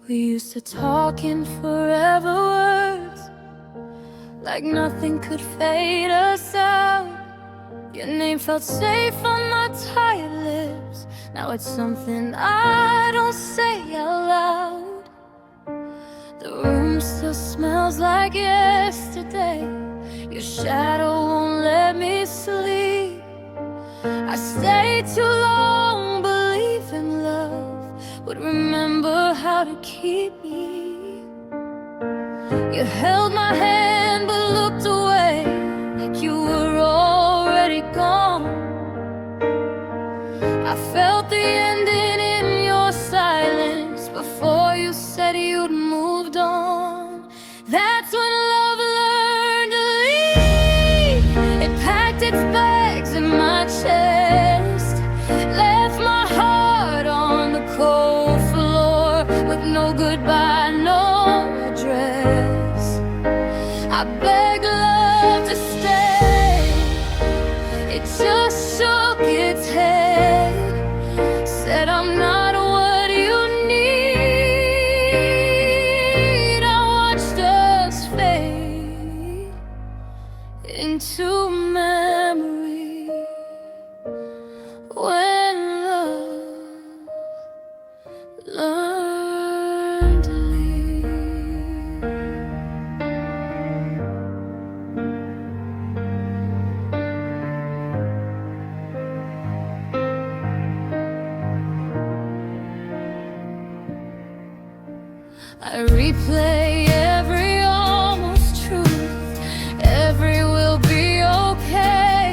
We used to talk in forever words, like nothing could fade us out. Your name felt safe on my tired lips. Now it's something I don't say out loud. The room still smells like yesterday. Your shadow won't let me sleep. I stayed too long believing love would remember how to keep me. You held my hand but looked away, like you were already gone. I felt the ending in your silence before you said you'd moved on. That's when love learned to leave. It packed its bags in my chest, left my heart on the cold floor with no goodbye, no address. I begged love to stay. It just shook its head, said I'm not what you need. I watched us fade into memory when love learned to leave. I replay every almost truth, every will be okay.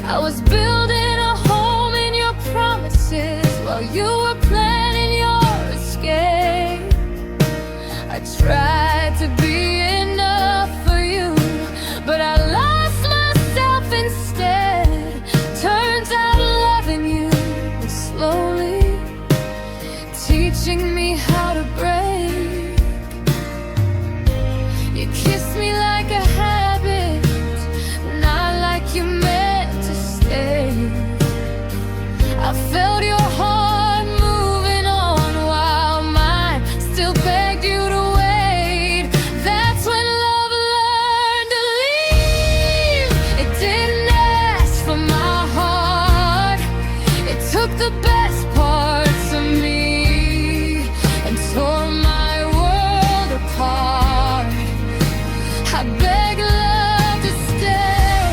I was building a home in your promises while you were planning your escape. I tried to be enough for you, but I lost myself instead. Turns out loving you was slowly teaching me how to break. You kissed me like a habit, not like you meant to stay. I felt your heart moving on while mine still begged you to wait. That's when love learned to leave. It didn't ask for my heart. It took the best parts of me and tore my world apart. I begged love to stay.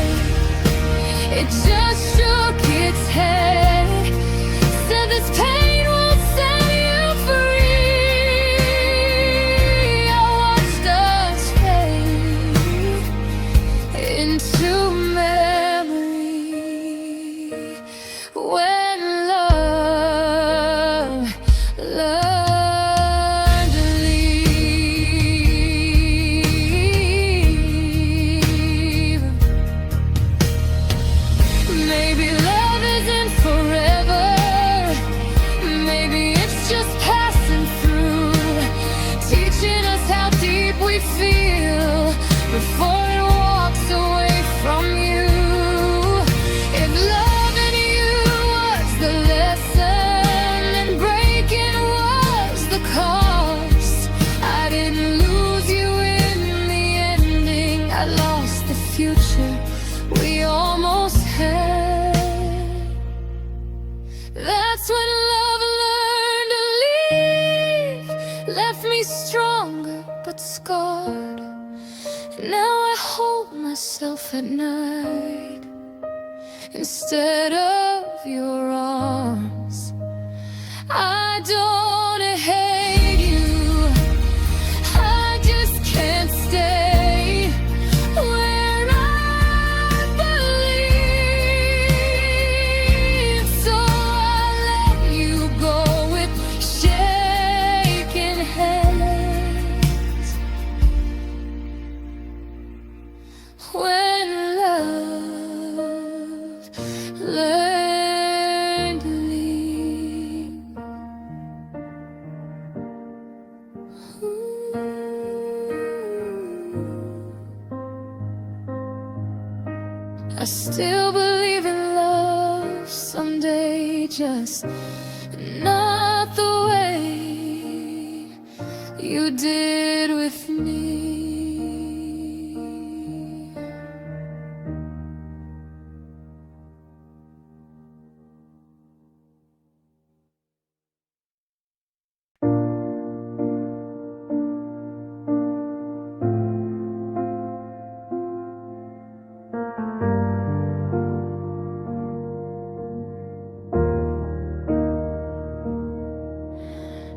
It just shook its head, said this pain won't set you free. I watched us fade into memory when love learned to leave. Maybe love isn't forever. Maybe it's just passing through, teaching us how deep we feel before it walks away from you. If loving you was the lesson and breaking was the cost, I didn't lose you in the ending. I lost the future we almost had. That's when love learned to leave, left me stronger but scarred. Now I hold myself at night instead of your arms. I don't hate you, I just can't stay where I believe. So I let you go with shaking hands when love learned to leave. I still believe in love someday, just not the way you did with me.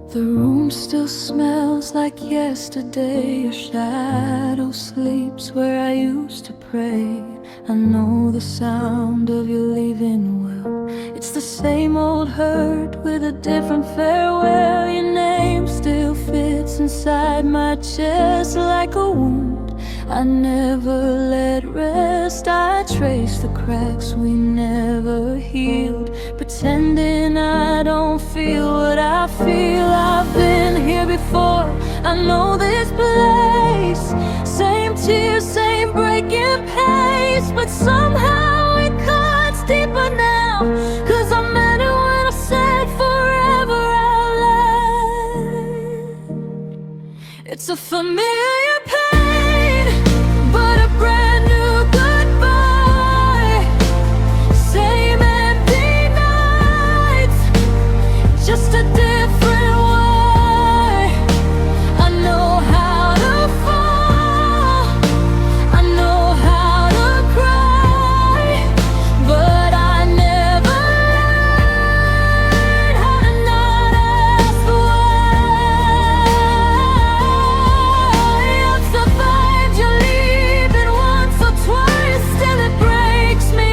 The room still smells like yesterday. Your shadow sleeps where I used to pray. I know the sound of you leaving well. It's the same old hurt with a different farewell. Your name still fits inside my chest like a wound I never let rest. I trace the cracks we never healed, pretending I don't feel what I feel. I've been here before, I know this place. Same tears, same breaking pace, but somehow it cuts deeper now. 'Cause I meant it when I said forever out loud. It's a familiar pain, but a brand new goodbye. Same empty nights, just a different way. I know how to fall, I know how to cry, but I never learned how to not ask why. I've survived your leaving once or twice, still it breaks me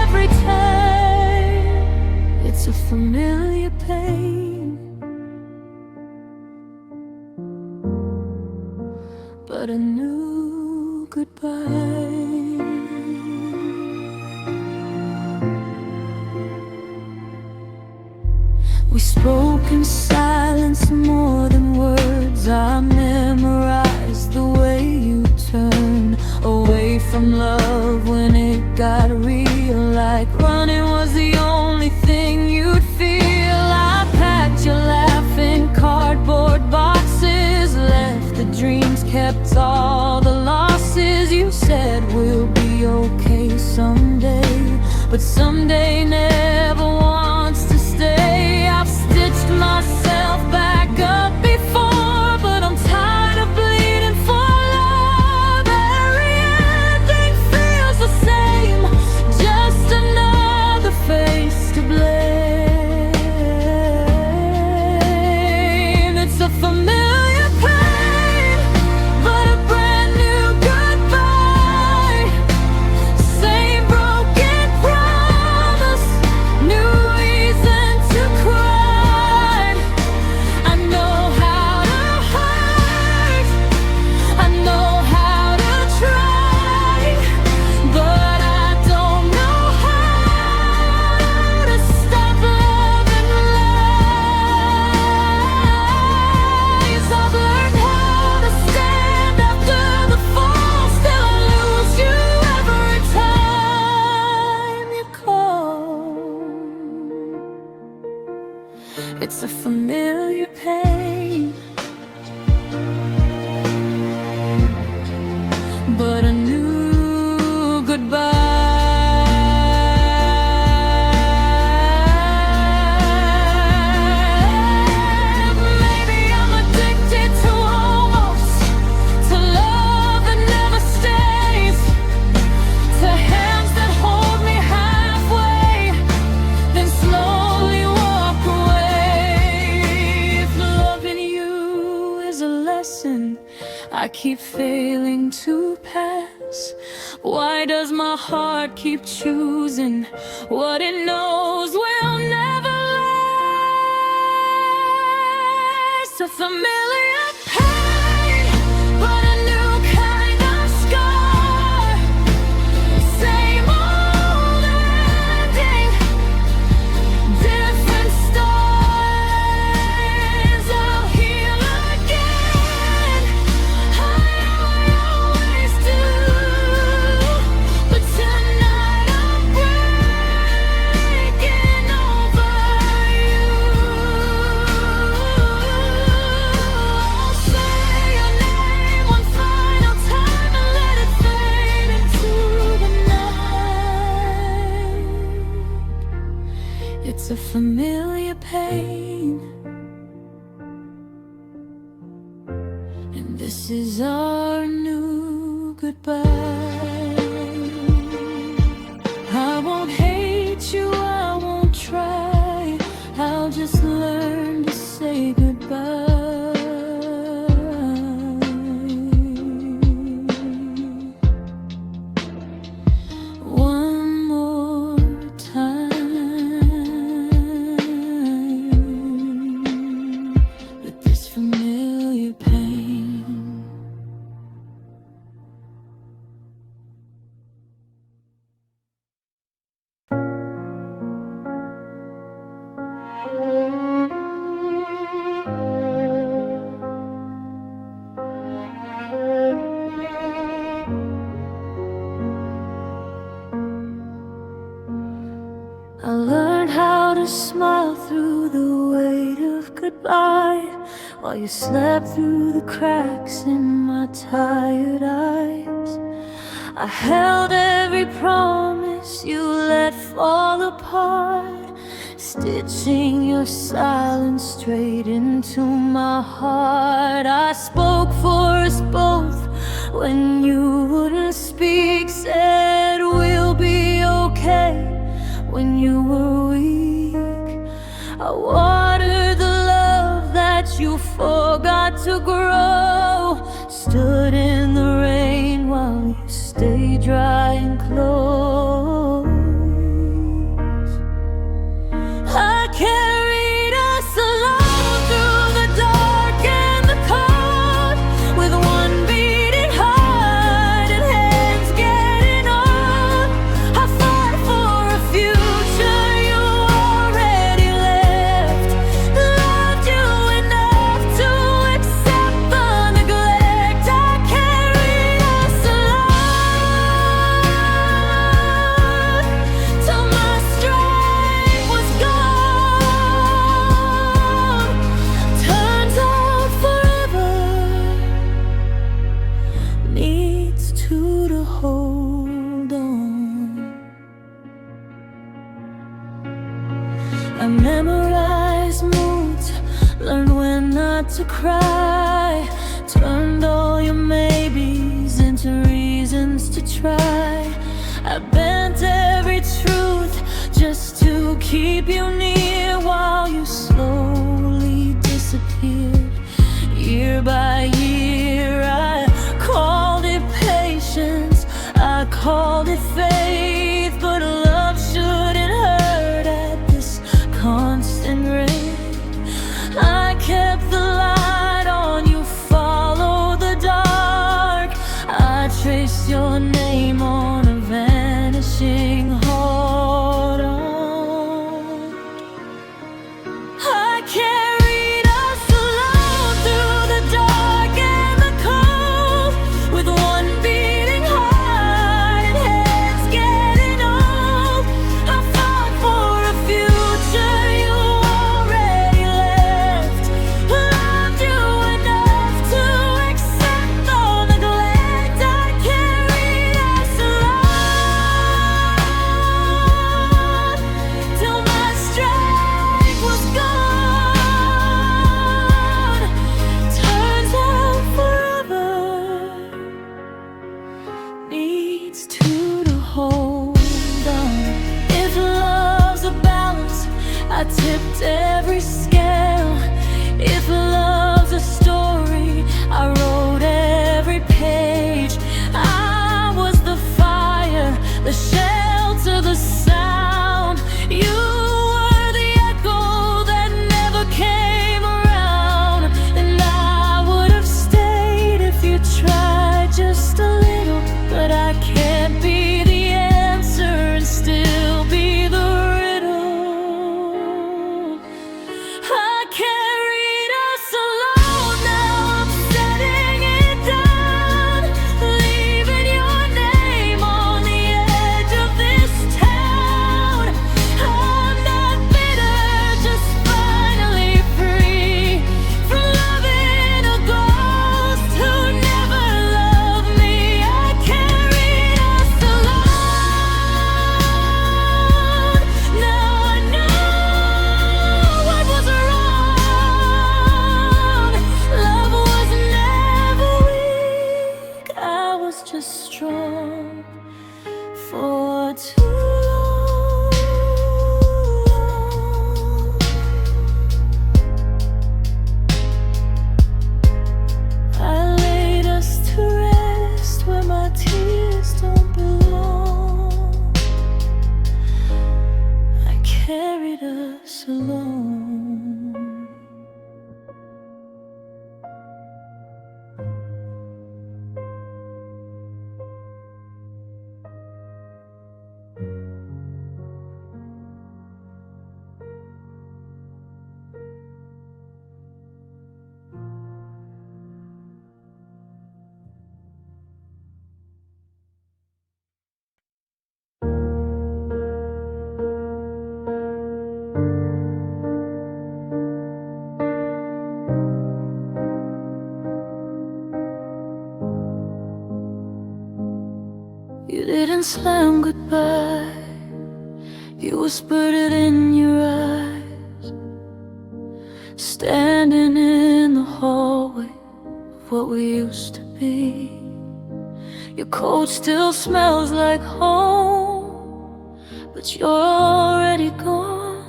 every time. It's a familiar pain, but a new goodbye. We spoke in silence more than words. I memorized the way you turned away from love when it got real, like running was the only thing you'd feel. I packed your laughing cardboard boxes, left the dreams, kept all the losses. You said we'll be okay someday, but someday never wants to stay. I've stitched myself back up before, but I'm tired of bleeding for love. Every ending feels the same, just another face to blame. It's a familiar pain, but a brand new goodbye. Same broken promise, new reason to cry. I know how to hurt, I know how to try, but I don't know how to stop loving lies. I've learned how to stand after the fall, still I lose you every time you call. It's a familiar pain, but a new goodbye. Maybe I'm addicted to almost, to love that never stays, to hands that hold me halfway, then slowly walk away. If loving you is a lesson I keep failing to pass, why does my heart keep choosing what it knows will never last? A familiar pain, but a new kind of scar. Same old ending, different stars. I'll heal again, I always do, but tonight I'm breaking over you. This is our new goodbye. I won't hate you, I won't try. I'll just learn to say goodbye. One more time with this familiar pain. I learned how to smile through the weight of goodbye, while you slept through the cracks in my tired eyes. I held every promise you let fall apart, stitching your silence straight into my heart. I spoke for us both when you wouldn't speak, said we'll be okay when you were weak. I watered the love that you forgot to grow, stood in the rain while you stayed dry and close. I carried us alone through the dark and the cold, with one beating heart and hands getting old. I fought for a future you already left, loved you enough to accept the neglect. I carried us alone till my strength was gone. Turns out forever needs two to hold on. I memorized moods, learned when not to cry, turned all your maybes into reasons to try. I bent every truth just to keep you near, while you slowly disappeared. Year by year, I called it patience, I called it faith, but love shouldn't hurt at this constant rate. I kept the light on, you followed the dark. I traced your name on a vanishing heart. I carried us alone through the dark and the cold, with one beating heart and hands getting old. I fought for a future you already left, loved didn't slam goodbye, you whispered it in your eyes. Standing in the hallway of what we used to be. Your coat still smells like home, but you're already gone.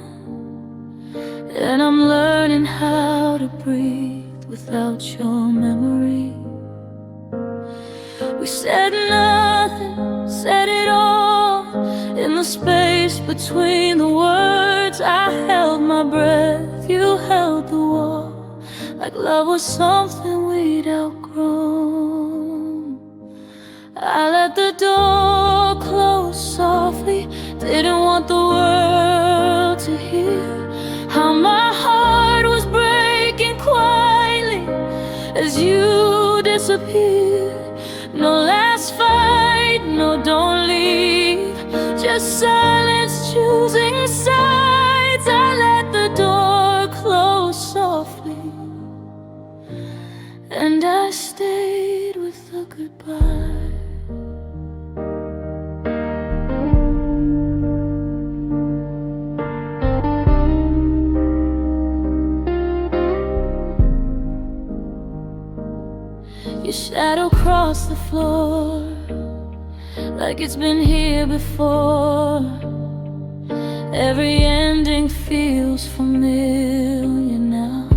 And I'm learning how to breathe without your memory. We said nothing, said it all. In the space between the words, I held my breath, you held the wall, like love was something we'd outgrown. I let the door close softly, didn't want the world to hear how my heart was breaking quietly as you disappeared. No last fight, no don't leave, just silence choosing sides. I let the door close softly, and I stayed with a goodbye. Your shadow crossed the floor like it's been here before. Every ending feels familiar now.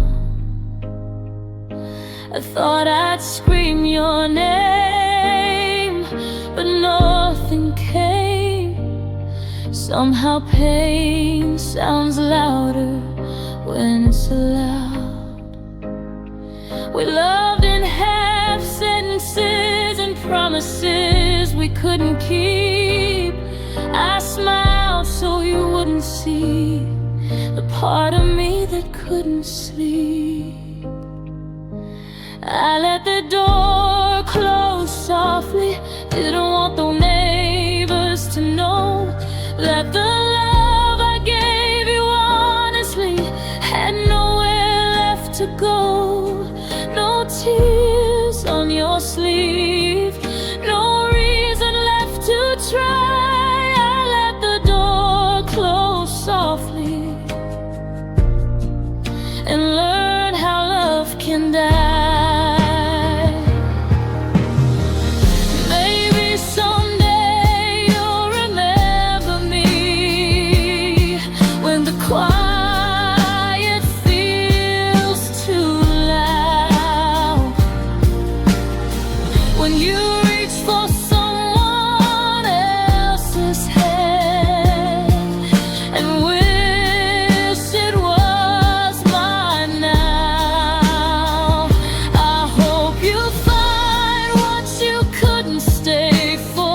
I thought I'd scream your name, but nothing came. Somehow pain sounds louder when it's loud. We loved in half sentences and promises we couldn't keep. I smiled so you wouldn't see the part of me that couldn't sleep. I let the door close softly, didn't want the neighbors to know that the love I gave you honestly had nowhere left to go. No tears on your sleeve, no reason left to try. I let the door close softly and learn how love can die. Maybe someday you'll remember me when the quiet feels too loud, when you reach for someone else's hand and wish it was mine now. I hope you find what you couldn't stay for.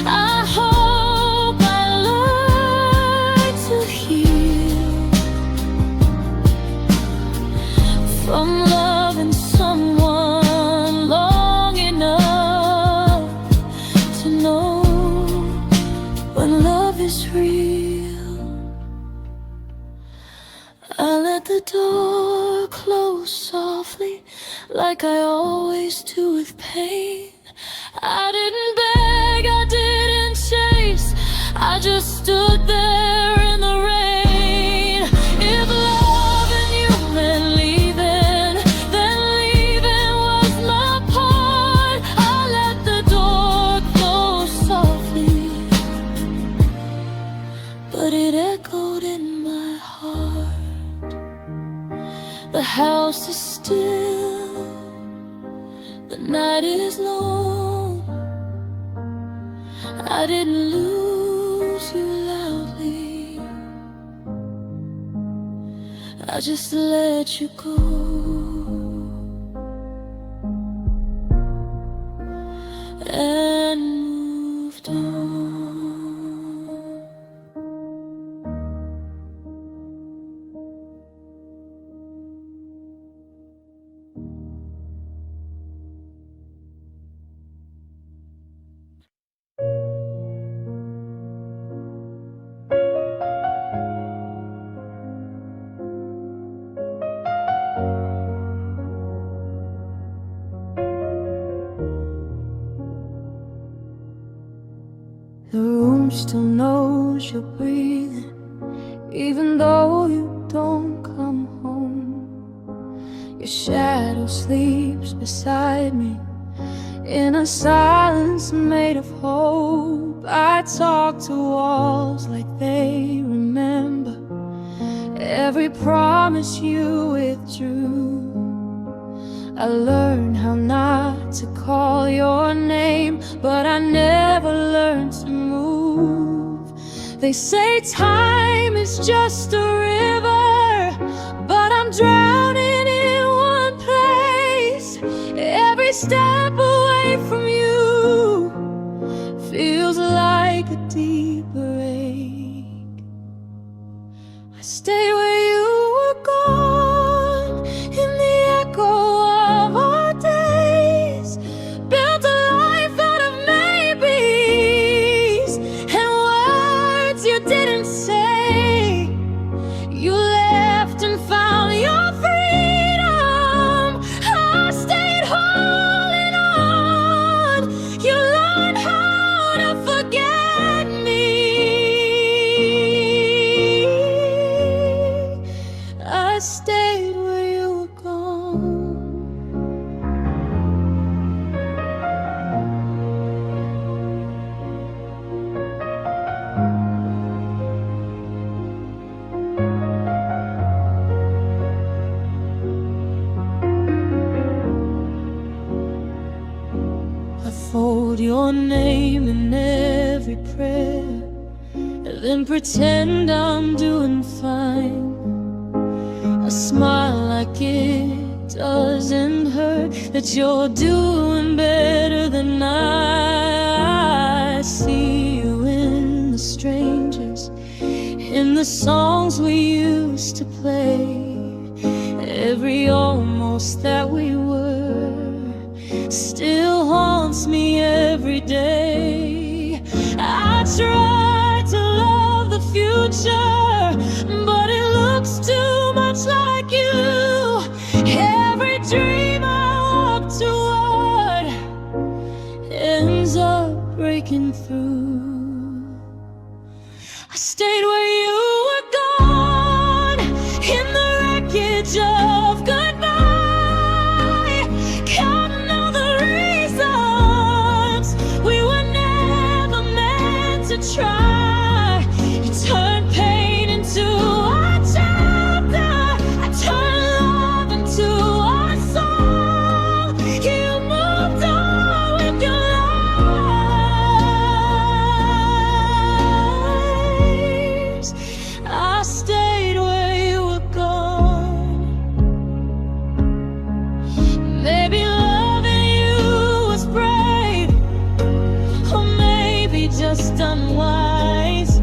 I hope I learn to heal from loving someone long enough to know when love is real. I let the door close softly, like I always do with pain. I didn't beg, I didn't chase, I just stood there in the rain. If loving you meant leaving, then leaving was my part. I let the door close softly, but it echoed in my heart. The house is still, the night is long. I didn't lose you loudly, I just let you go and moved on. still knows you're breathing, even though you don't come home. Your shadow sleeps beside me in a silence made of hope. I talk to walls like they remember every promise you withdrew. I learned how not to call your name, but I never learned to move. They say time is just a river, but I'm drowning in one place. Every step away from you feels like a deeper ache. I stayed where you were gone, in the echo of our days, built a life out of maybes and words you didn't say. You left and found your freedom. I stayed holding on. You learned how to forget me. I stayed where you were gone. I fold your name in every prayer, and then pretend I'm doing fine. I smile like it doesn't hurt, that you're doing better than I. See you in the strangers, in the songs we used to play, every almost that we were still haunts me every day. I try to love the future, but it looks too much like you. Every dream I walk toward ends up breaking through. I stayed where you were gone, in the wreckage of goodbye, counting all the reasons we were never meant to try. You turned pain into a chapter, I turned love into a song. You moved on with your lives. I stayed where you were gone. Maybe loving you was brave, or maybe just unwise,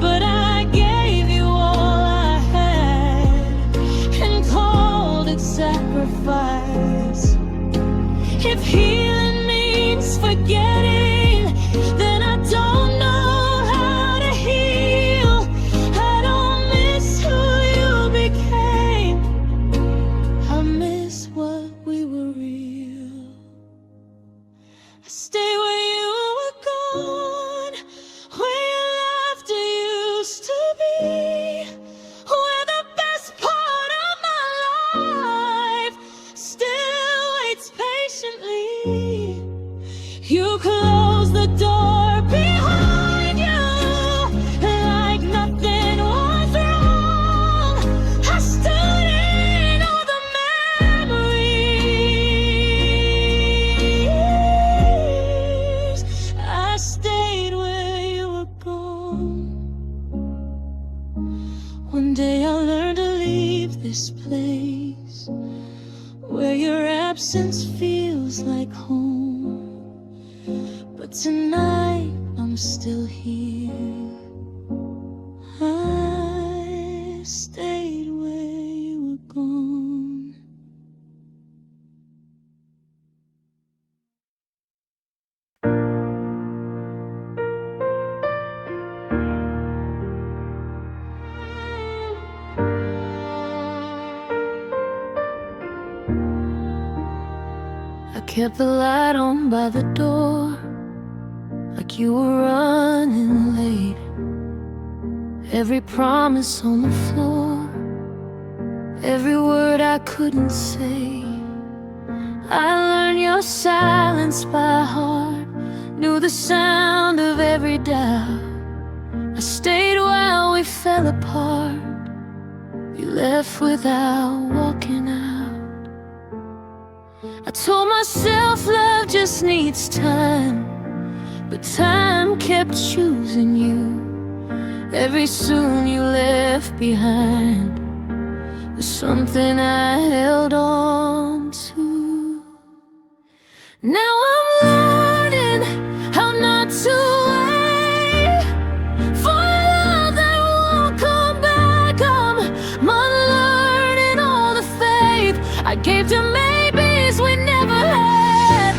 but I gave you all I had and called it sacrifice. If healing means forgetting, then I don't know how to heal. I don't miss who you became, I miss what we were real. I stay where you were gone, where your laughter used to be, where the best part of my life still waits patiently. You closed the door behind you like nothing was wrong. I stood in all the memories. I stayed where you were gone. One day I'll learn to leave this place, where your absence feels like home. But tonight I'm still here. I stayed where you were gone. I kept the light on by the door, like like you were running late. Every promise on the floor, every word I couldn't say. I learned your silence by heart, knew the sound of every doubt. I stayed while we fell apart. You left without walking out. I told myself love just needs time, but time kept choosing you. Every soon you left behind was something I held on to. Now I'm learning how not to wait for love that won't come back. I'm unlearning all the faith I gave to maybes we never had.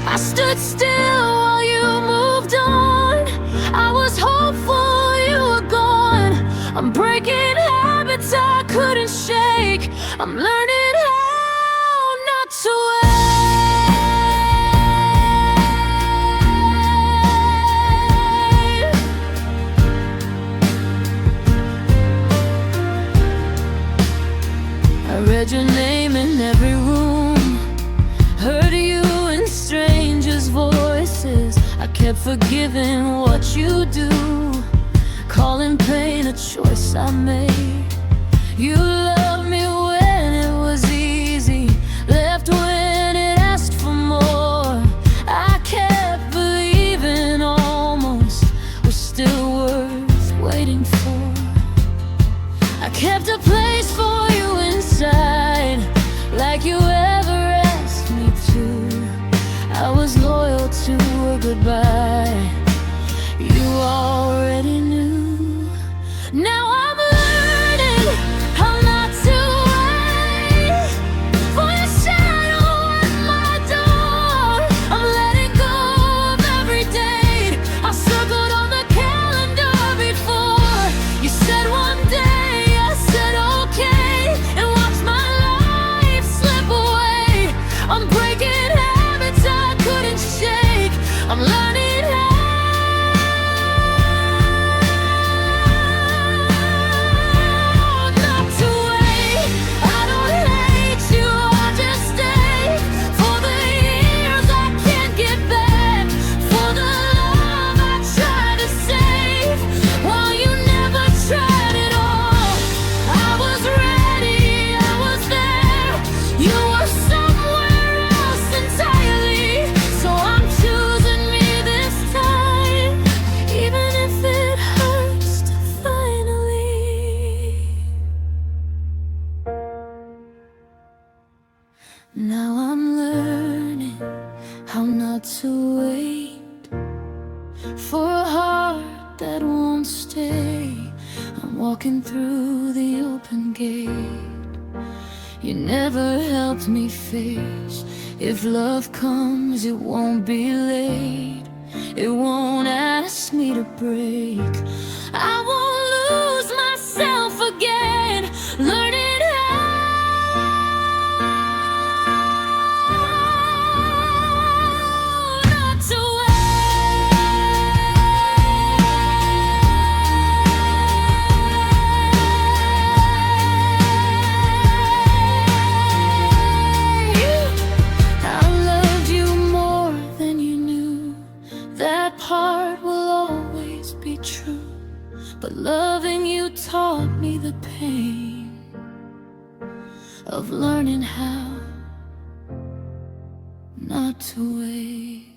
I stood still while you moved on. I was hopeful you were gone. I'm breaking habits I couldn't shake. I'm learning how not to wait. I read your name in every room, heard you in strangers' voices. I kept forgiving what you do, calling pain a choice I made. You loved me when it was easy, left when it asked for more. I kept believing almost was still worth waiting for. I kept a place for you inside, like you ever asked me to. I was loyal to a goodbye you already knew. Now I'm learning how not to wait for your shadow at my door. I'm letting go of every date I circled on the calendar before. You said one day, I said okay, and watched my life slip away. I'm breaking habits I couldn't shake. I'm learning how not to wait. I don't hate you, I just stay for the years I can't get back, for the love I tried to save while you never tried at all. I was ready, I was there, you were somewhere else entirely. So I'm choosing me this time, even if it hurts to finally. Now I'm learning how not to wait for a heart that won't stay. I'm walking through the open gate. You never helped me face. If love comes, it won't be late. It won't ask me to break. I won't lose myself again, learning how not to wait. I loved you more than you knew. That part will always be true. But loving you taught me the pain of learning how not to wait.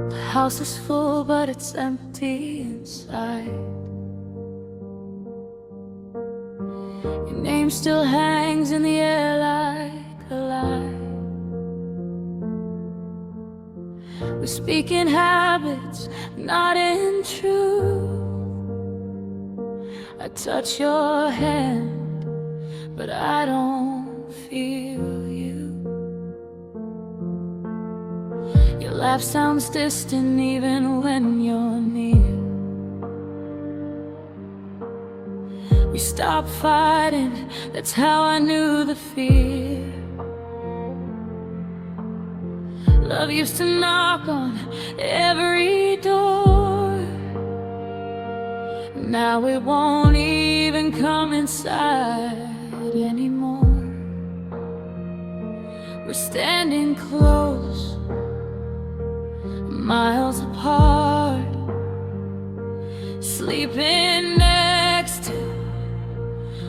The house is full, but it's empty inside. Your name still hangs in the air like a lie. We speak in habits, not in truth. I touch your hand, but I don't feel you. Your laugh sounds distant even when you're near. We stopped fighting, that's how I knew the fear. Love used to knock on every door. Now it won't even come inside anymore. We're standing close, miles apart, sleeping next to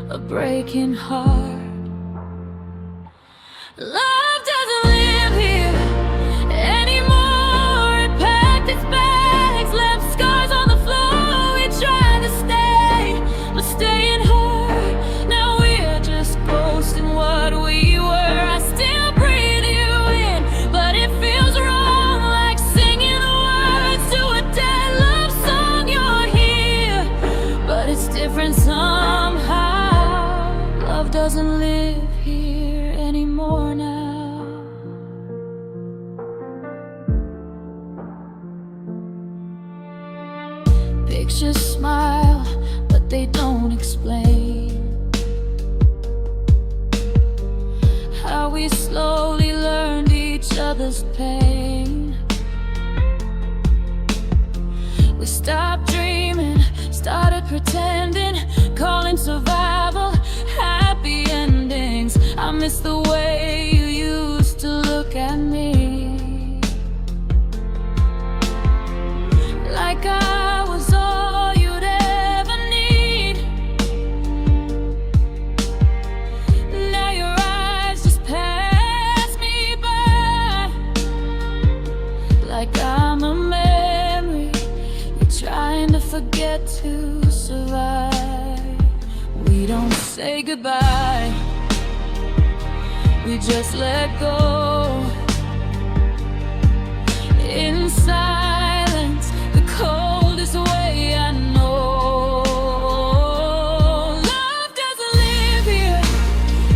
a breaking heart. Love doesn't live here anymore. It packed its bags, left scars on the floor. We tried to stay, but staying hurt. Now we're just ghosting what we were. I still breathe you in, but it feels wrong, like singing the words to a dead love song. You're here, but it's different somehow. Love doesn't live here anymore now. Pictures smile, but they don't explain how we slowly learned each other's pain. We stopped dreaming, started pretending, calling survival happy endings. I miss the way you used to look at me, like I was all you'd ever need. Now your eyes just pass me by, like I'm a memory you're trying to forget to survive. We don't say goodbye, we just let go. In silence, the coldest way I know. Love doesn't live here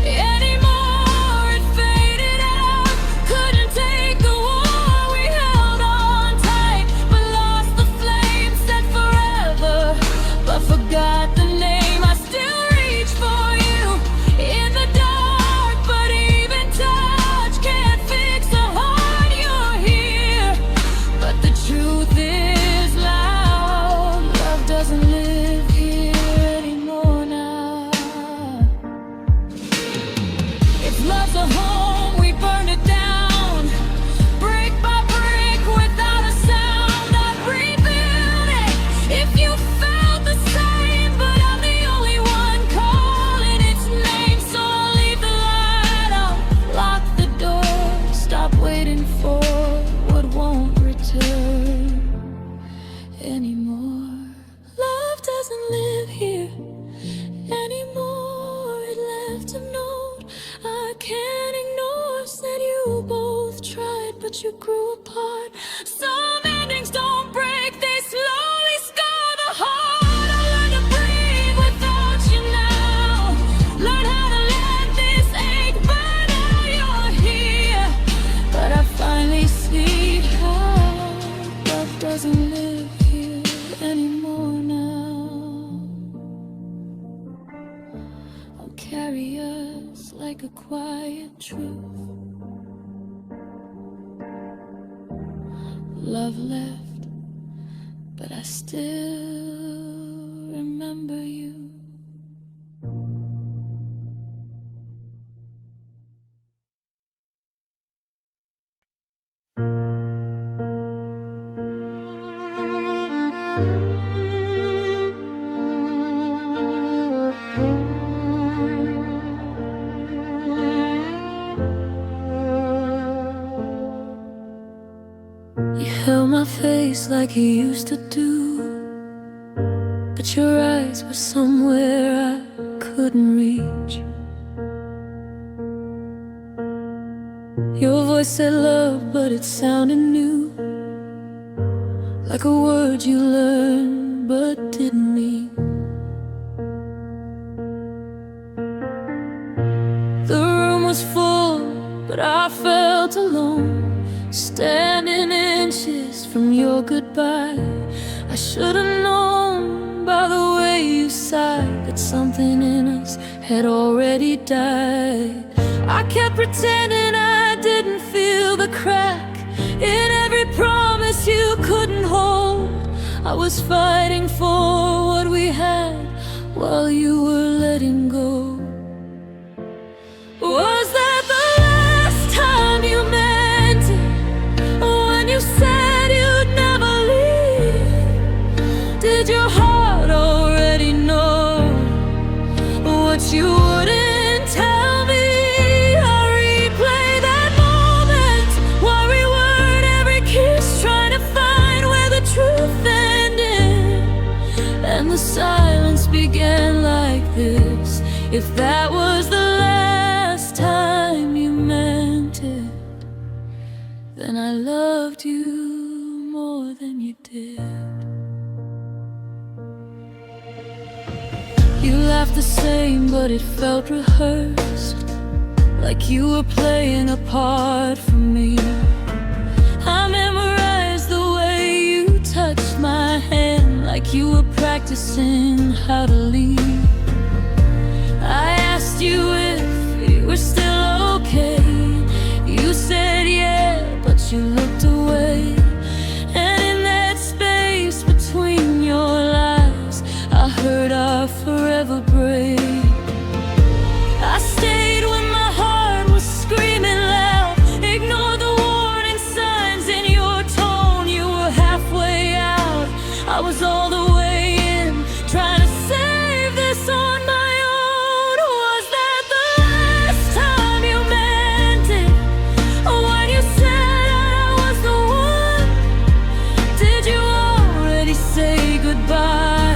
anymore. It faded out, couldn't take the war. We held on tight, but lost the flame. Said forever, but forgot the name. I still reach for you in the dark, but even touch can't fix a heart. You're here, but the truth is loud. Love doesn't live here anymore now. If love's a home, we burned it down, brick by brick, without a sound. I'd rebuild it if you felt the same, but I'm the only one calling its name. So I'll leave the light out, lock the door, stop waiting for what won't return anymore. Love doesn't live here anymore. It left a note I can't ignore. Said you both tried, but you grew apart. Some endings don't break, they slowly scar the heart. I learned to breathe without you now. Learn how to let this ache burn out. You're here, but I finally see how love doesn't live here anymore now. I'll carry us like a quiet truth. Love left, but I still remember you. You held my face like you used to do, but your eyes were somewhere I couldn't reach. Your voice said love, but it sounded new, like a word you learned but didn't mean. but I felt alone, standing inches from your goodbye. I should've known by the way you sighed that something in us had already died. I kept pretending I didn't feel the crack in every promise you couldn't hold. I was fighting for what we had while you were letting go. Was that the last time you meant it? When you said you'd never leave? Did your heart already know what you wouldn't tell me? I replay that moment, worry word every kiss, trying to find where the truth ended. And the silence began like this: if that was the last time you meant it, then I loved you more than you did. You laughed the same, but it felt rehearsed, like you were playing a part for me. I memorized the way you touched my hand, like you were practicing how to leave. I asked you if you were still okay. You said yeah, but you looked away. And in that space between your lies, I heard our forever break. I stayed when my heart was screaming loud, ignored the warning signs in your tone. You were halfway out, I was all the way in, trying to save this on my own. Was that the last time you meant it? When you said I was the one? Did you already say goodbye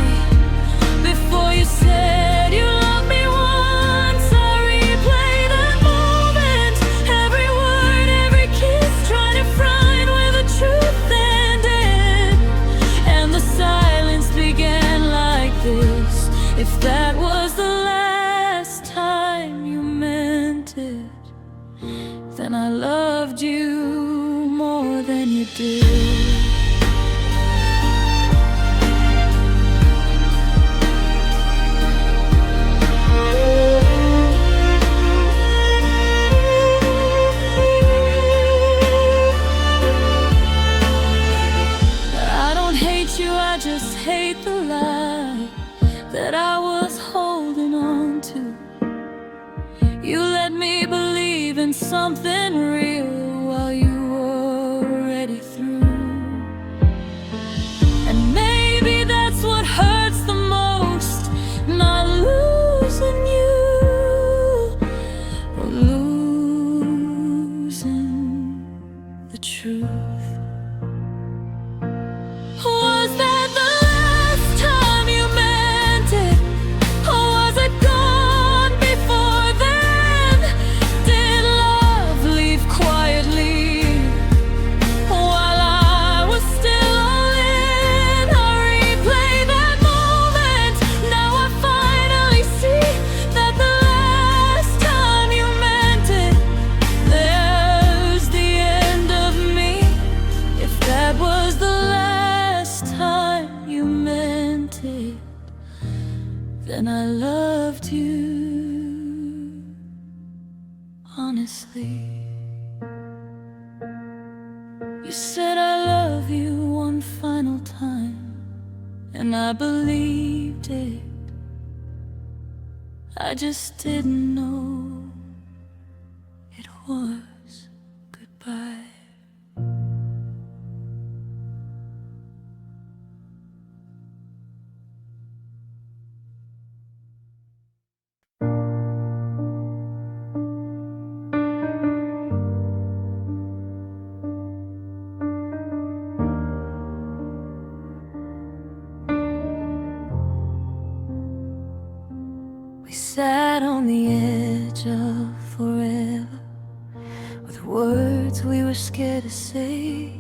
before you said you loved me once? I replay that moment, every word, every kiss, trying to find where the truth ended. And the silence began like this: if that was the last time you meant it, then I loved you more than you did. I don't hate you, I just hate the lie that I was holding on to. You let me believe in something real while you were already through. And maybe that's what hurts the most, not losing you, but losing the truth. Was that the last time you meant it? Or was it gone before then? Did love leave quietly while I was still all in? I replay that moment, now I finally see that the last time you meant it, there's the end of me. If that was the last time you meant it, then I loved you honestly. You said I love you one final time, and I believed it. I just didn't know it was goodbye. We sat on the edge of forever, with words we were scared to say.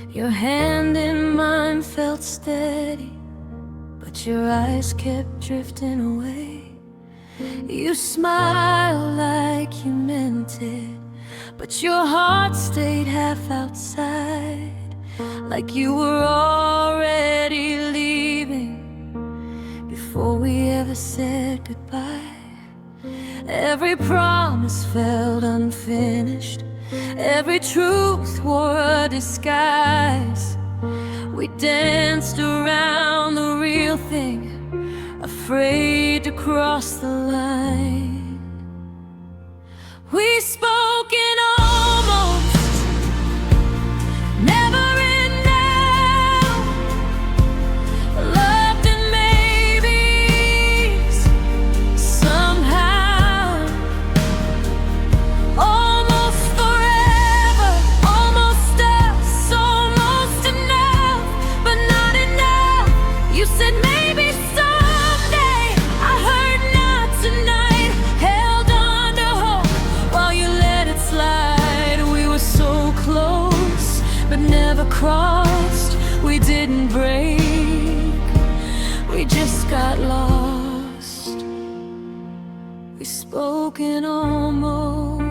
Your hand in mine felt steady, but your eyes kept drifting away. You smiled like you meant it, but your heart stayed half outside, like you were already leaving before we ever said goodbye. Every promise felt unfinished, every truth wore a disguise. We danced around the real thing, afraid to cross the line. We spoke in almost, never in now, loved in maybes, somehow. Almost forever, almost us, almost enough, but not enough. You said maybe someday, I heard not tonight. Held on to hope while you let it slide. We were so close, but never crossed. We didn't break, we just got lost. We spoke in almost.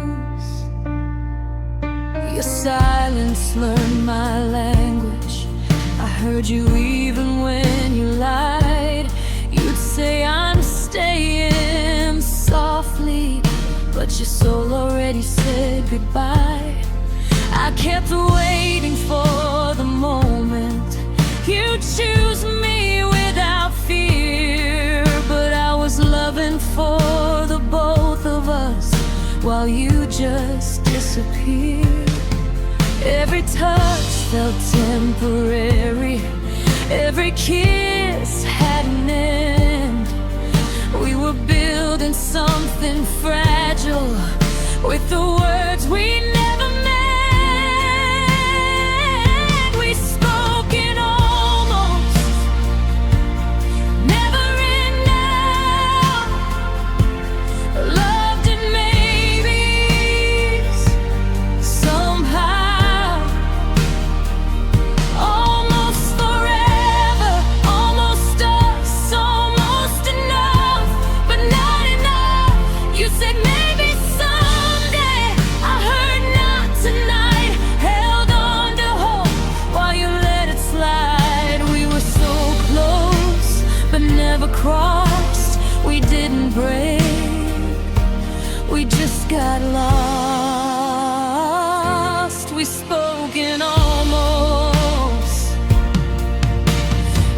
Your silence learned my language. I heard you even when you lied. You'd say I'm staying softly, but your soul already said goodbye. I kept waiting for the moment you choose me without fear, but I was loving for the both of us while you just disappeared. Every touch felt temporary, every kiss had an end. We were building something fragile with the words we never meant. We spoke in almost, never in now, loved in maybes, somehow. Almost forever, almost us, almost enough, but not enough. You said maybe someday, I heard not tonight. Held on to hope while you let it slide. We were so close, but never crossed. We didn't break, we just got lost. We spoke in almost.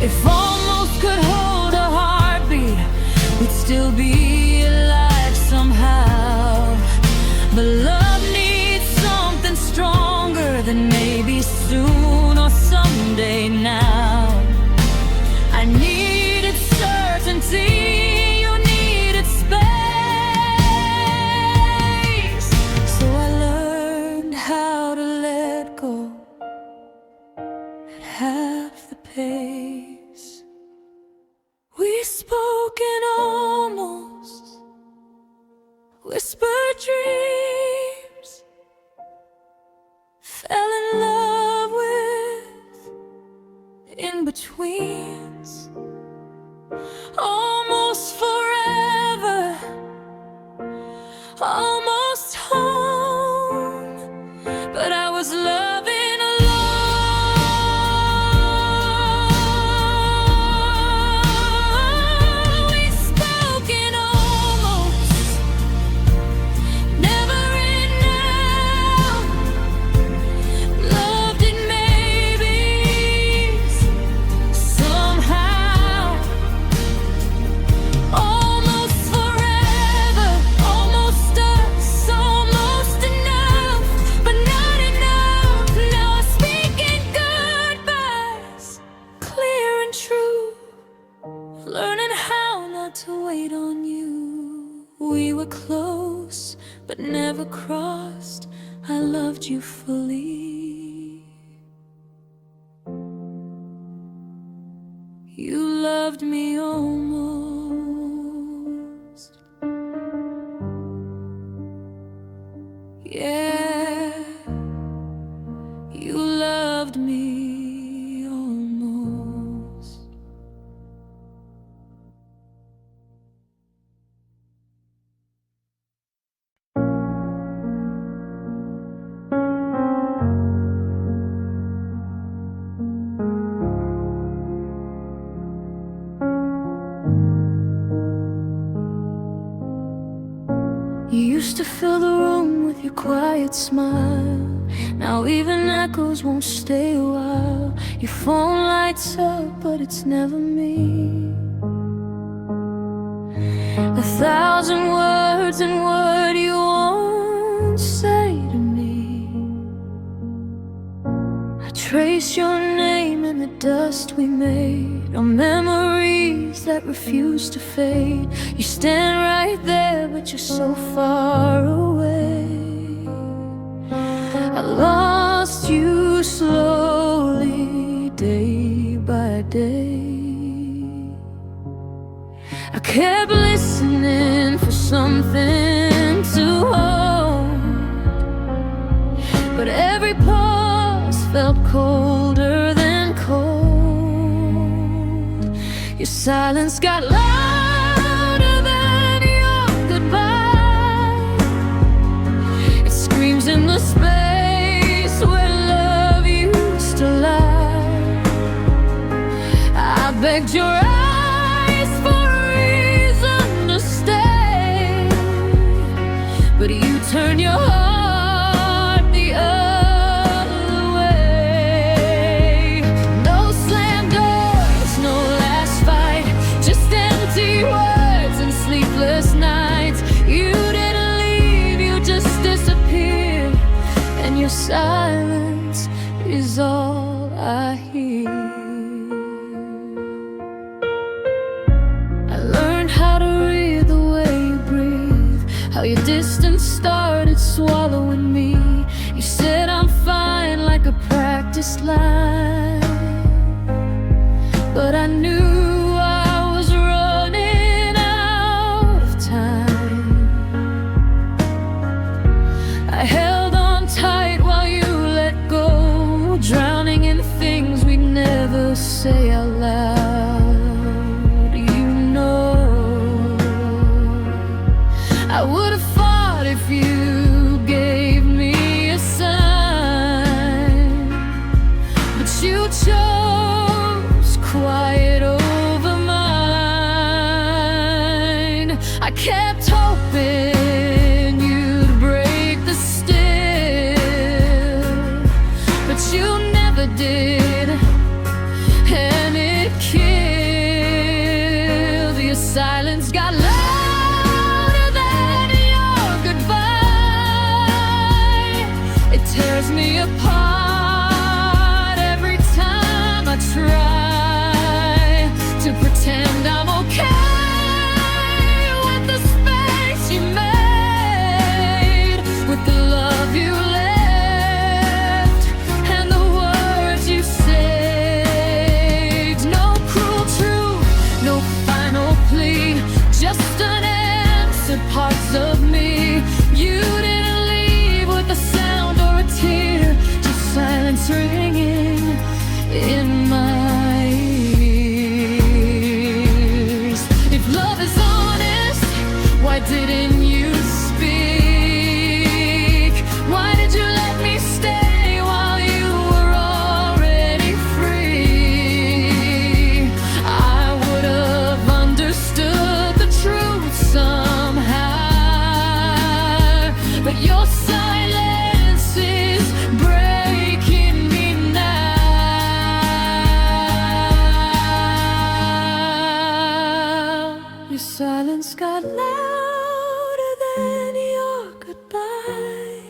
If almost could hold a heartbeat, we'd still be alive somehow. But love needs something stronger than maybe soon or someday now. I needed certainty, you needed space. So I learned how to let go at half the pace. We spoke in almost, whispered dreams, fell in love with in-betweens. Almost forever, almost home, but I was loving alone. We spoke in almost, never in now, loved in maybes, somehow. Almost forever, almost us, almost enough, but not enough. Now I'm speaking goodbyes, clear and true, learning how not to wait on you. We were close, but never crossed. I loved you fully. You loved me almost. Yeah, you loved me almost. fill the room with your quiet smile. Now even echoes won't stay a while. Your phone lights up, but it's never me. 1,000 words and what you won't say to me. I trace your name in the dust we made, on memories that refuse to fade. You stand right there, but you're so far away. I lost you slowly, day by day. I kept listening for something to hold, but every pause felt colder than cold. Your silence got louder than your goodbye. It screams in the space where love used to lie. I begged your eyes for a reason to stay, but you turn your heart the other way. No slammed doors, no last fight, just empty words and sleepless nights. You didn't leave, you just disappeared, and your silence is all I hear. I learned how to read the way you breathe, how your distance started swallowing me. You said I'm fine like a practice line, but I knew I was running out of time. I held on tight while you let go, drowning in things we'd never say out loud. You know, I would have fought if you gave me a sign, but you chose quiet over mine. I kept hoping you'd break the still, but you never did, and it killed. Your silence got louder than your goodbye. It tears me apart every time I try to pretend I'm okay with the space you made, with the love you left, and the words you saved. No cruel truth, no final plea, just unanswered parts of me. You didn't leave with a sound or a tear, just silence ringing in my ears. If love is honest, why didn't you speak? Why did you let me stay while you were already free? I would have understood the truth somehow, but your silence is breaking me now. Your silence got louder than your goodbye.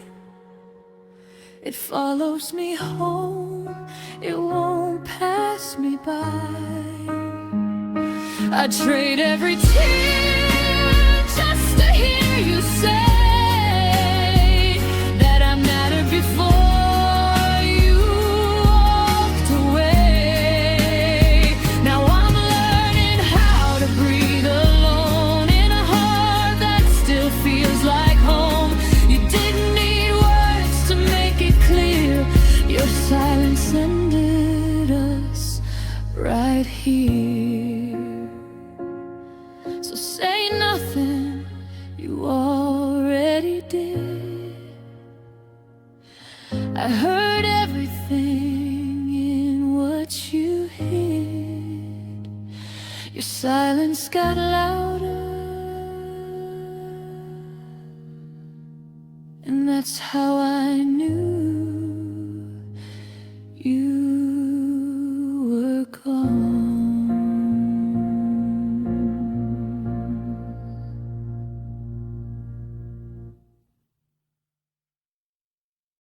It follows me home, it won't pass me by. I'd trade every tear just to hear you say that I mattered before you walked away. Now I'm learning how to breathe alone in a heart that still feels like home. You didn't need words to make it clear, your silence ended us right here. So say nothing, you already did. I heard everything in what you hid. Your silence got louder That's how I